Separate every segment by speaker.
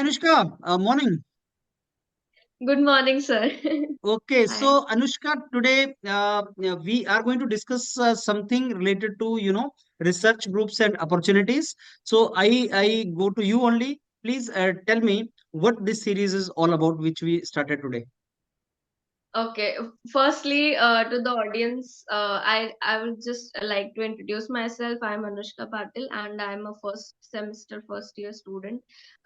Speaker 1: Anushka, morning.
Speaker 2: Good morning, sir.
Speaker 1: Okay,
Speaker 2: Hi.
Speaker 1: so Anushka, today we are going to discuss something related to research groups and opportunities. So I go to you only. Please tell me what this series is all about, which we started today.
Speaker 2: Okay. Firstly, to the audience, I would just like to introduce myself. I'm Anushka Patil, and I'm a first semester, first year student,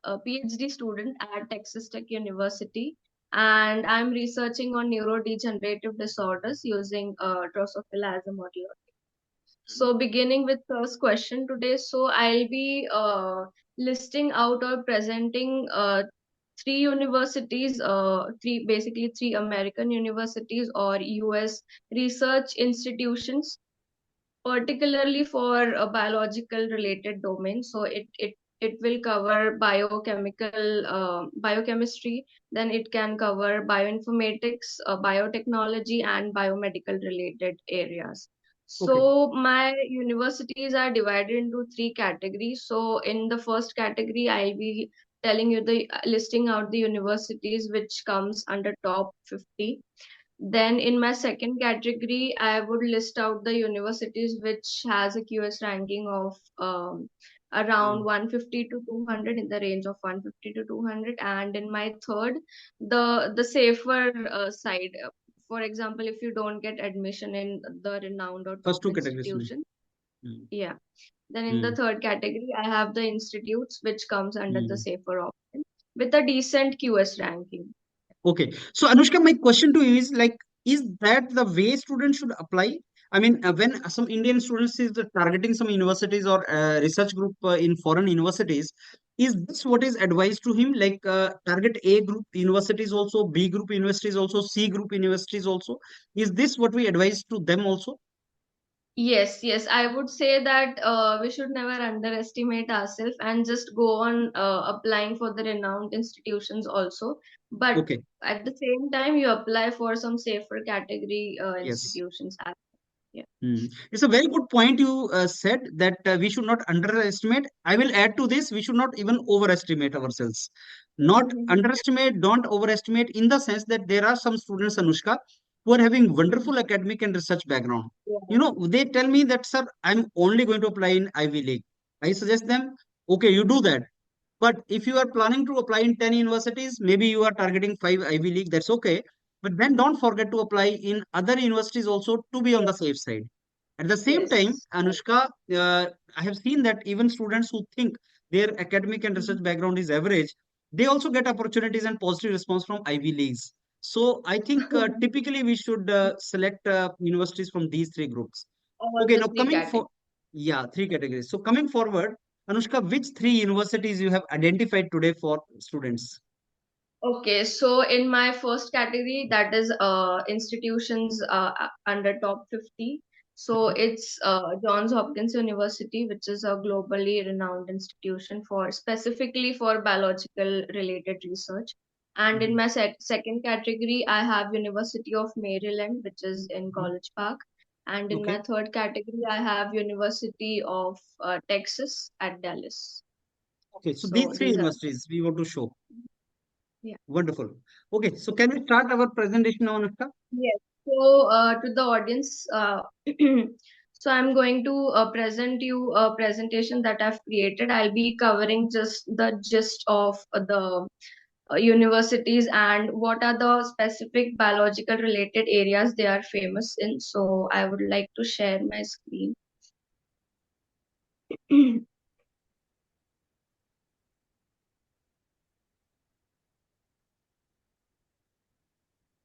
Speaker 2: a Ph.D. student at Texas Tech University, and I'm researching on neurodegenerative disorders using Drosophila as a model. So, beginning with first question today, so I'll be listing out or presenting three universities, three American universities or US research institutions, particularly for a biological related domain. So it will cover biochemistry, then it can cover bioinformatics, biotechnology, and biomedical related areas.
Speaker 1: Okay.
Speaker 2: So my universities are divided into three categories. So in the first category, I'll be telling you the listing out the universities which comes under top 50. Then in my second category, I would list out the universities which has a QS ranking of around
Speaker 1: Mm.
Speaker 2: 150 to 200, in the range of 150 to 200. And in my third, the safer side. For example, if you don't get admission in the renowned or
Speaker 1: First
Speaker 2: top
Speaker 1: two categories.
Speaker 2: institution,
Speaker 1: Mm.
Speaker 2: yeah. Then in the
Speaker 1: Mm.
Speaker 2: third category, I have the institutes which comes under the
Speaker 1: Mm.
Speaker 2: safer option with a decent QS ranking.
Speaker 1: Okay. So, Anushka, my question to you is like, is that the way students should apply? I mean, when some Indian students is targeting some universities or research group in foreign universities, is this what is advised to him? Like, target A group universities also, B group universities also, C group universities also. Is this what we advise to them also?
Speaker 2: Yes, yes, I would say that we should never underestimate ourselves and just go on applying for the renowned institutions also. But
Speaker 1: Okay.
Speaker 2: at the same time, you apply for some safer category
Speaker 1: Yes.
Speaker 2: institutions. Yeah.
Speaker 1: Hmm. It's a very good point you said that we should not underestimate. I will add to this, we should not even overestimate ourselves. Not underestimate, don't overestimate in the sense that there are some students, Anushka, who are having wonderful academic and research background.
Speaker 2: Yeah.
Speaker 1: They tell me that, sir, I'm only going to apply in Ivy League. I suggest them, okay, you do that. But if you are planning to apply in 10 universities, maybe you are targeting 5 Ivy League, that's okay. But then don't forget to apply in other universities also to be on the safe side. At the same time,
Speaker 2: Yes.
Speaker 1: Anushka, I have seen that even students who think their academic and research background is average, they also get opportunities and positive response from Ivy Leagues. So I think typically we should select universities from these three groups.
Speaker 2: All
Speaker 1: Okay,
Speaker 2: the
Speaker 1: now
Speaker 2: three
Speaker 1: coming for
Speaker 2: categories.
Speaker 1: yeah, three categories. So coming forward, Anushka, which three universities you have identified today for students?
Speaker 2: Okay, so in my first category, that is institutions under top 50. So
Speaker 1: Mhm,
Speaker 2: it's Johns Hopkins University, which is a globally renowned institution for specifically for biological related research. And in
Speaker 1: mhm.
Speaker 2: my second category, I have University of Maryland, which is in
Speaker 1: Mhm.
Speaker 2: College Park. And in
Speaker 1: Okay.
Speaker 2: my third category, I have University of Texas at Dallas.
Speaker 1: Okay. So
Speaker 2: So
Speaker 1: these three
Speaker 2: these are,
Speaker 1: universities we want to show.
Speaker 2: yeah.
Speaker 1: Wonderful. Okay. So can we start our presentation now, Anushka?
Speaker 2: Yes. So, to the audience, so I'm going to present you a presentation that I've created. I'll be covering just the gist of the universities and what are the specific biological related areas they are famous in. So, I would like to share my screen.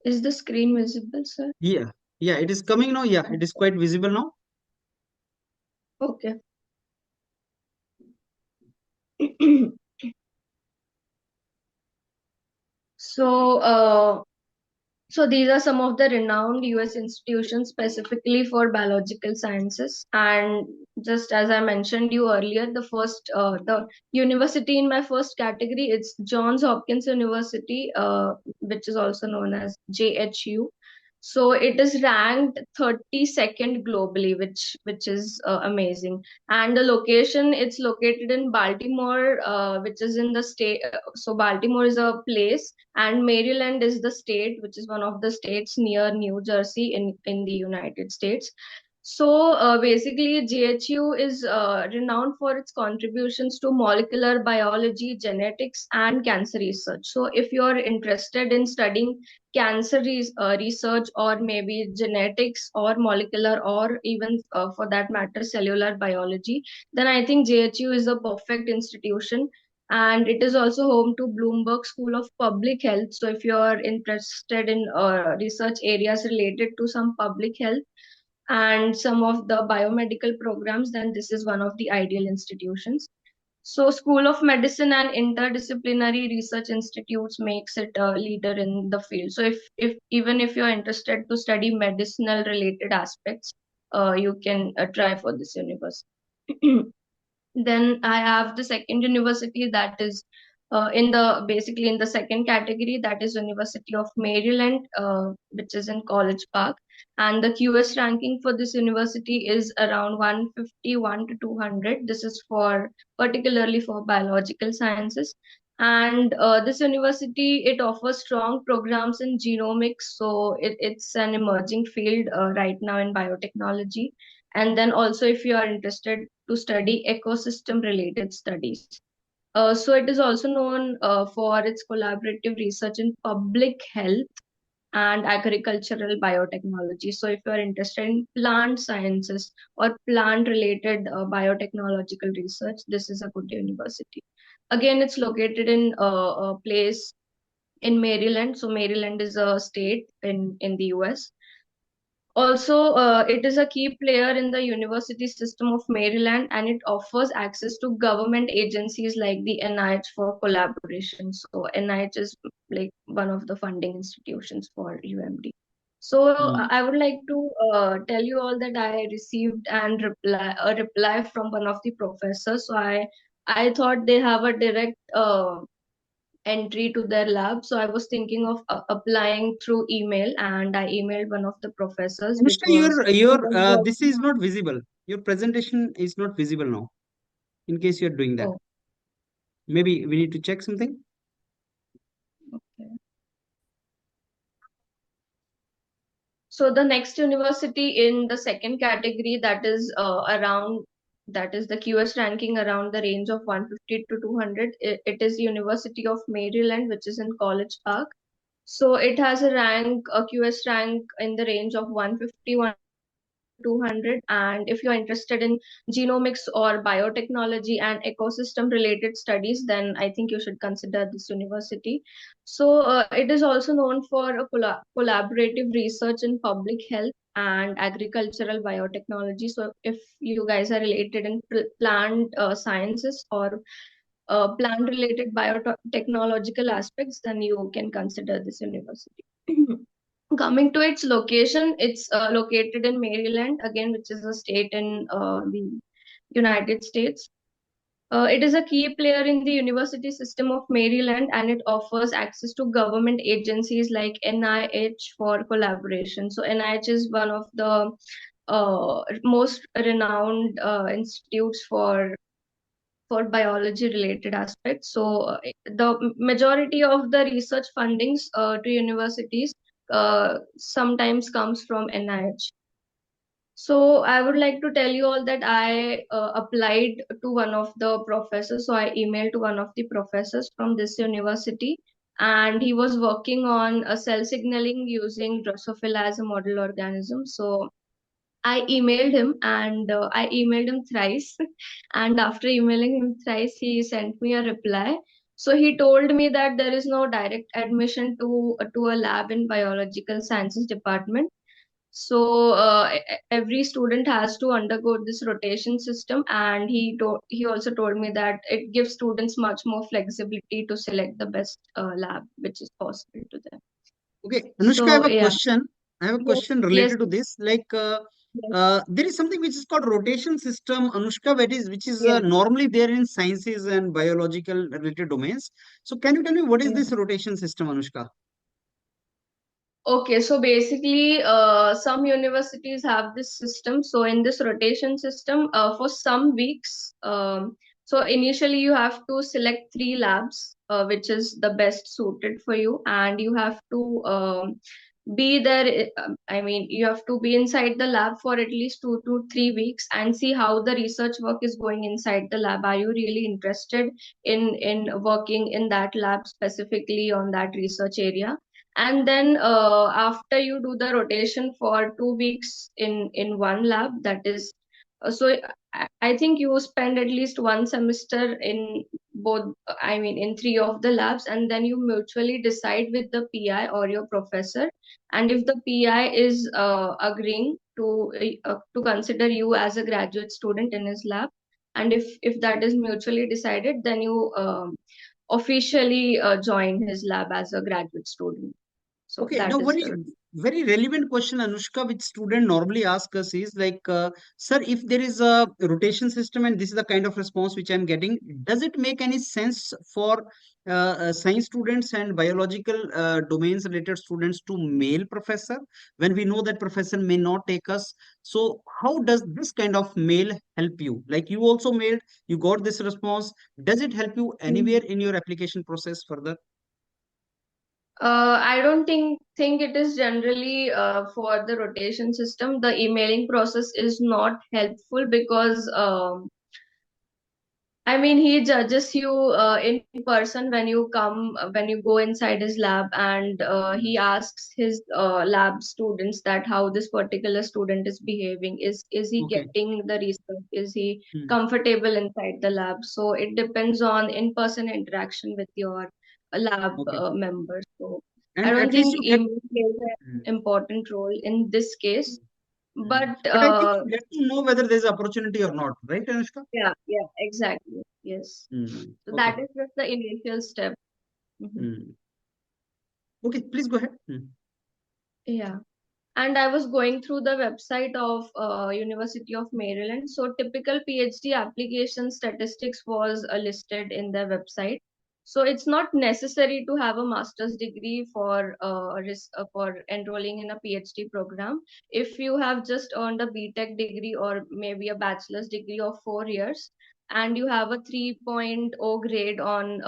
Speaker 2: Is the screen visible, sir?
Speaker 1: Yeah. Yeah. It is coming now. Yeah. It is quite visible now.
Speaker 2: Okay. So, so these are some of the renowned US institutions specifically for biological sciences. And just as I mentioned you earlier, the university in my first category, it's Johns Hopkins University, which is also known as JHU. So it is ranked 32nd globally, which is amazing. And the location, it's located in Baltimore, which is in the state. So Baltimore is a place, and Maryland is the state, which is one of the states near New Jersey in the United States. So basically, GHU is renowned for its contributions to molecular biology, genetics, and cancer research. So if you're interested in studying cancer research, or maybe genetics or molecular, or even for that matter cellular biology, then I think JHU is a perfect institution. And it is also home to Bloomberg School of Public Health. So if you're interested in research areas related to some public health and some of the biomedical programs, then this is one of the ideal institutions. So, School of Medicine and Interdisciplinary Research Institutes makes it a leader in the field. So, if even if you're interested to study medicinal related aspects, you can try for this university. Then I have the second university, that is in the basically in the second category, that is University of Maryland, which is in College Park. And the QS ranking for this university is around 151 to 200. This is for particularly for biological sciences. And this university, it offers strong programs in genomics. So it's an emerging field right now in biotechnology. And then also, if you are interested to study ecosystem related studies. So it is also known for its collaborative research in public health and agricultural biotechnology. So if you are interested in plant sciences or plant related biotechnological research, this is a good university. Again, it's located in a place in Maryland. So Maryland is a state in the US. Also, it is a key player in the university system of Maryland, and it offers access to government agencies like the NIH for collaboration. So NIH is like one of the funding institutions for UMD. So I would like to tell you all that I received and a reply from one of the professors. So I thought they have a direct entry to their lab. So I was thinking of applying through email, and I emailed one of the professors
Speaker 1: Anushka,
Speaker 2: because he was
Speaker 1: this
Speaker 2: working
Speaker 1: is not visible. Your presentation is not visible now. In case you're doing that,
Speaker 2: on.
Speaker 1: maybe we need to check something.
Speaker 2: Oh, okay. So the next university in the second category, that is around, that is the QS ranking around the range of 150 to 200. It is University of Maryland, which is in College Park. So it has a QS rank in the range of 150 to 200. And if you're interested in genomics or biotechnology and ecosystem related studies, then I think you should consider this university. So it is also known for a collaborative research in public health and agricultural biotechnology. So if you guys are related in plant sciences or plant related biotechnological aspects, then you can consider this university. Coming to its location, it's located in Maryland, again, which is a state in the United States. It is a key player in the university system of Maryland, and it offers access to government agencies like NIH for collaboration. So NIH is one of the most renowned institutes for biology related aspects. So the majority of the research fundings to universities sometimes comes from NIH. So I would like to tell you all that I applied to one of the professors. So I emailed to one of the professors from this university, and he was working on a cell signaling using Drosophila as a model organism. So I emailed him, and I emailed him thrice. And after emailing him thrice, he sent me a reply. So he told me that there is no direct admission to a lab in biological sciences department. So every student has to undergo this rotation system, and he also told me that it gives students much more flexibility to select the best lab which is possible to them.
Speaker 1: Okay, Anushka, I have
Speaker 2: So
Speaker 1: a
Speaker 2: yeah,
Speaker 1: question. I have a
Speaker 2: yes,
Speaker 1: question
Speaker 2: yes,
Speaker 1: related to this.
Speaker 2: yes,
Speaker 1: There is something which is called rotation system, Anushka, which is
Speaker 2: yes,
Speaker 1: normally there in sciences and biological related domains. So, can you tell me what is
Speaker 2: yes.
Speaker 1: this rotation system, Anushka?
Speaker 2: Okay, so basically, some universities have this system. So in this rotation system, for some weeks, so initially you have to select three labs, which is the best suited for you, and you have to be there. I mean, you have to be inside the lab for at least 2 to 3 weeks and see how the research work is going inside the lab. Are you really interested in working in that lab specifically on that research area? And then after you do the rotation for 2 weeks in one lab, that is so I think you spend at least one semester in both, I mean in three of the labs, and then you mutually decide with the PI or your professor. And if the PI is agreeing to consider you as a graduate student in his lab, and if that is mutually decided, then you officially join his lab as a graduate student. So
Speaker 1: Okay, now
Speaker 2: that is
Speaker 1: very
Speaker 2: the
Speaker 1: very relevant question, Anushka, which student normally ask us is like, sir, if there is a rotation system and this is the kind of response which I'm getting, does it make any sense for science students and biological domains related students to mail professor when we know that professor may not take us? So how does this kind of mail help you? Like you also mailed, you got this response. Does it help you anywhere
Speaker 2: Mhm.
Speaker 1: in your application process further?
Speaker 2: I don't think it is generally for the rotation system. The emailing process is not helpful because I mean, he judges you in person when you come, when you go inside his lab, and he asks his lab students that how this particular student is behaving. Is he
Speaker 1: Okay.
Speaker 2: getting the research? Is he
Speaker 1: Hmm.
Speaker 2: comfortable inside the lab? So it depends on in-person interaction with your lab
Speaker 1: Okay.
Speaker 2: members. So I
Speaker 1: And
Speaker 2: don't
Speaker 1: at least
Speaker 2: think
Speaker 1: you get,
Speaker 2: email plays
Speaker 1: mm,
Speaker 2: an important role in this case.
Speaker 1: mm.
Speaker 2: But
Speaker 1: But I think you get to know whether there's opportunity or not, right, Anushka?
Speaker 2: yeah, exactly. Yes.
Speaker 1: Mm.
Speaker 2: So
Speaker 1: Okay.
Speaker 2: that is just the initial step. Mhm.
Speaker 1: Mm. Okay, please go ahead. Mm.
Speaker 2: Yeah. And I was going through the website of University of Maryland. So typical PhD application statistics was listed in their website. So it's not necessary to have a master's degree for enrolling in a PhD program. If you have just earned a BTech degree or maybe a bachelor's degree of 4 years, and you have a 3.0 grade on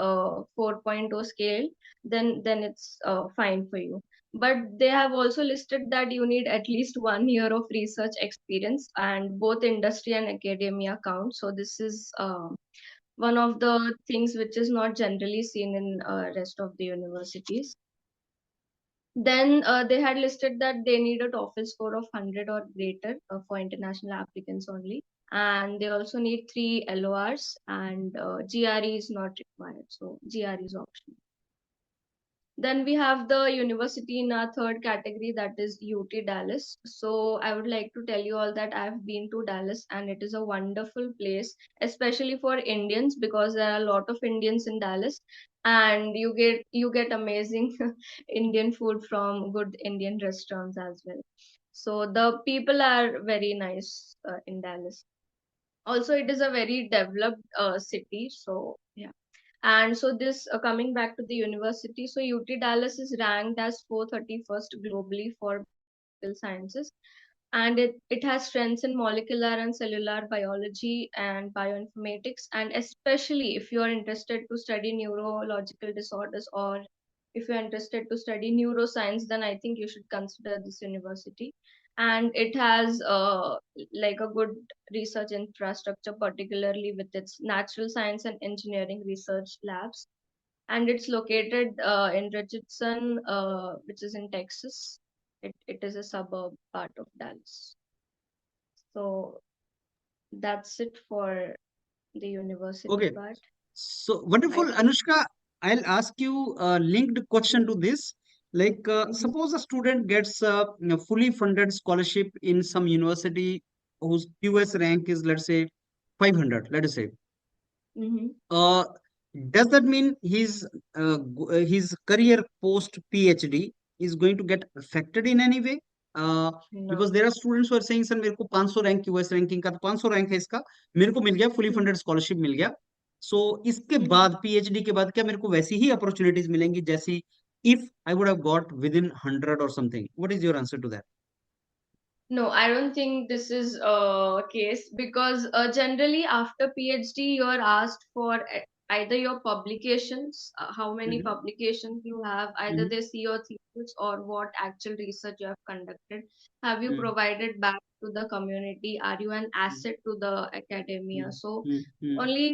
Speaker 2: 4.0 scale, then it's fine for you. But they have also listed that you need at least 1 year of research experience, and both industry and academia count. So this is one of the things which is not generally seen in rest of the universities. Then they had listed that they need a TOEFL score of 100 or greater for international applicants only, and they also need three LORs, and GRE is not required, so GRE is optional. Then we have the university in our third category, that is UT Dallas. So I would like to tell you all that I've been to Dallas and it is a wonderful place, especially for Indians because there are a lot of Indians in Dallas, and you get amazing Indian food from good Indian restaurants as well. So the people are very nice in Dallas. Also, it is a very developed city. So yeah. And so this coming back to the university, so UT Dallas is ranked as 431st globally for biomedical sciences, and it has strengths in molecular and cellular biology and bioinformatics. And especially if you are interested to study neurological disorders, or if you're interested to study neuroscience, then I think you should consider this university. And it has like a good research infrastructure, particularly with its natural science and engineering research labs, and it's located in Richardson, which is in Texas. It is a suburb part of Dallas. So that's it for the university
Speaker 1: Okay.
Speaker 2: part.
Speaker 1: So
Speaker 2: I
Speaker 1: wonderful,
Speaker 2: think.
Speaker 1: Anushka. I'll ask you a linked question to this. Like,
Speaker 2: Mm-hmm.
Speaker 1: suppose a student gets a fully funded scholarship in some university whose QS rank is, let's say, 500, let us say.
Speaker 2: Mm-hmm.
Speaker 1: Uh, does that mean his career post PhD is going to get affected in any way? Uh, because
Speaker 2: No.
Speaker 1: there are students who are saying, sir, मेरे को 500 rank US ranking का तो 500 rank है इसका, मेरे को मिल गया fully
Speaker 2: Mm-hmm.
Speaker 1: Funded scholarship मिल गया, सो इसके
Speaker 2: Mm-hmm.
Speaker 1: बाद पीएचडी के बाद क्या मेरे को वैसी ही अपॉर्चुनिटीज मिलेंगी जैसी if I would have got within 100 or something? What is your answer to that?
Speaker 2: No, I don't think this is a case because generally after PhD you are asked for either your publications, how many
Speaker 1: Hmm.
Speaker 2: publications you have, either
Speaker 1: Hmm.
Speaker 2: they see your thesis or what actual research you have conducted. Have you
Speaker 1: Hmm.
Speaker 2: provided back to the community? Are you an
Speaker 1: Hmm.
Speaker 2: asset to the academia? So
Speaker 1: Hmm. Hmm.
Speaker 2: only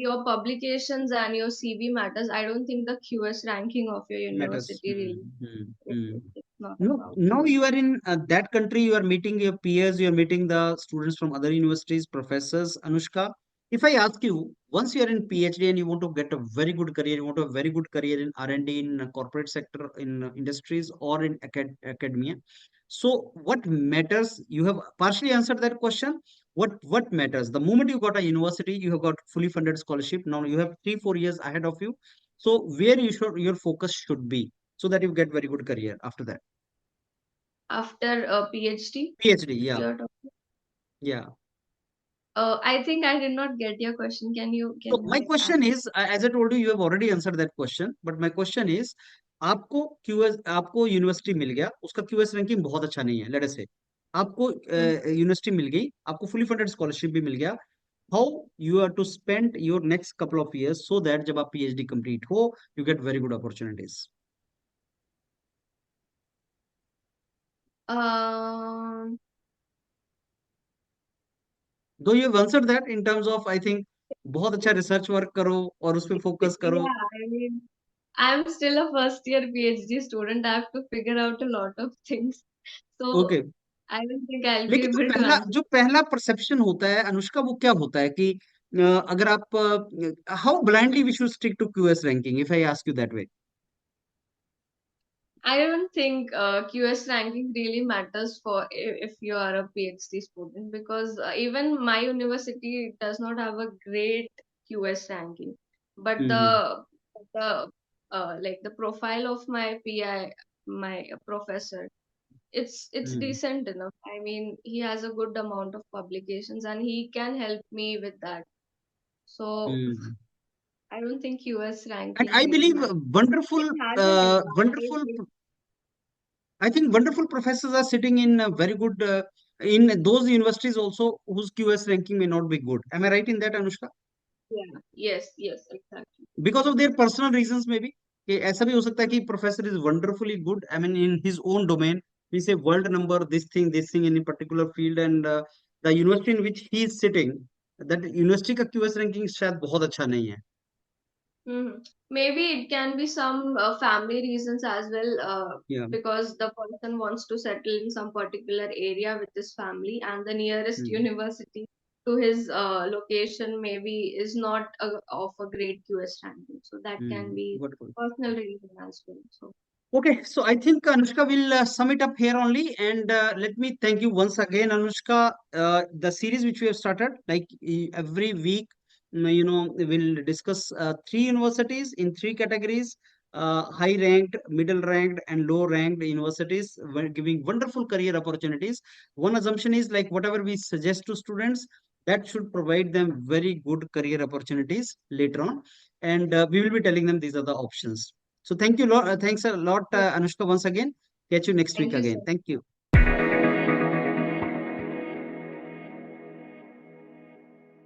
Speaker 2: your publications and your CV matters. I don't think the QS ranking of your
Speaker 1: Matters.
Speaker 2: university
Speaker 1: Hmm.
Speaker 2: really.
Speaker 1: Hmm. Hmm.
Speaker 2: It's not
Speaker 1: No,
Speaker 2: about
Speaker 1: now
Speaker 2: QS.
Speaker 1: you are in that country, you are meeting your peers, you are meeting the students from other universities, professors. Anushka, if I ask you, once you are in PhD and you want to get a very good career, you want a very good career in R&D, in corporate sector, in industries, or in academia. So, what matters? You have partially answered that question. What matters? The moment you got a university, you have got fully funded scholarship. Now you have 3 4 years ahead of you. So, where you should your focus should be, so that you get very good career after that.
Speaker 2: After a PhD,
Speaker 1: PhD, yeah,
Speaker 2: you're talking.
Speaker 1: yeah.
Speaker 2: I think I did not get your question.
Speaker 1: So
Speaker 2: Can
Speaker 1: my
Speaker 2: you ask?
Speaker 1: question is, as I told you, you have already answered that question. But my question is, आपको QS आपको university मिल गया, उसका QS ranking बहुत अच्छा नहीं है, let us से आपको
Speaker 2: Hmm.
Speaker 1: यूनिवर्सिटी मिल गई, आपको फुली फंडेड स्कॉलरशिप भी मिल गया. How you are to spend your next couple of years so that जब आप पीएचडी कंप्लीट हो, you get very good opportunities.
Speaker 2: Um,
Speaker 1: do you have answered that in terms of, I think, बहुत अच्छा research work करो और उस पर focus करो.
Speaker 2: yeah, I mean, I'm still a first year PhD student. I have to figure out a lot of things. So
Speaker 1: okay.
Speaker 2: I don't think I'll be
Speaker 1: लेकिन
Speaker 2: able to answer.
Speaker 1: जो पहला perception होता है अनुष्का, वो क्या होता है कि अगर आप, how blindly we should stick to QS ranking, if I ask you that way.
Speaker 2: I don't think QS ranking really matters for if you are a PhD student because even my university does not have a great QS ranking, but
Speaker 1: hmm.
Speaker 2: the like the profile of my PI, my professor, it's
Speaker 1: hmm.
Speaker 2: decent enough. I mean, he has a good amount of publications and he can help me with that. So
Speaker 1: hmm.
Speaker 2: I don't think QS
Speaker 1: And
Speaker 2: ranking
Speaker 1: I
Speaker 2: really
Speaker 1: believe
Speaker 2: matters.
Speaker 1: wonderful,
Speaker 2: It has an
Speaker 1: wonderful,
Speaker 2: advantage.
Speaker 1: I think wonderful professors are sitting in very good, in those universities also whose QS ranking may not be good. Am I right in that, Anushka?
Speaker 2: Yeah. Yes. Yes. Exactly.
Speaker 1: Because of their personal reasons maybe, कि ऐसा भी हो सकता है कि professor is wonderfully good, I mean in his own domain, he say world number this thing in a particular field, and the university in which he is sitting, that university का QS ranking शायद बहुत अच्छा नहीं है.
Speaker 2: Hmm. Maybe it can be some family reasons as well,
Speaker 1: Yeah.
Speaker 2: because the person wants to settle in some particular area with his family, and the nearest
Speaker 1: Hmm.
Speaker 2: university to his location maybe is not of a great QS ranking. So that can
Speaker 1: Hmm.
Speaker 2: be
Speaker 1: What about?
Speaker 2: personal reason as well. So
Speaker 1: Okay, so I think Anushka will sum it up here only, and let me thank you once again, Anushka. The series which we have started, like every week, we'll discuss three universities in three categories: high ranked, middle ranked, and low ranked universities, giving wonderful career opportunities. One assumption is like whatever we suggest to students, that should provide them very good career opportunities later on, and we will be telling them these are the options. So thanks a lot,
Speaker 2: yeah.
Speaker 1: Anushka, once again. Catch you next week
Speaker 2: Thank you so
Speaker 1: again.
Speaker 2: much.
Speaker 1: Thank you.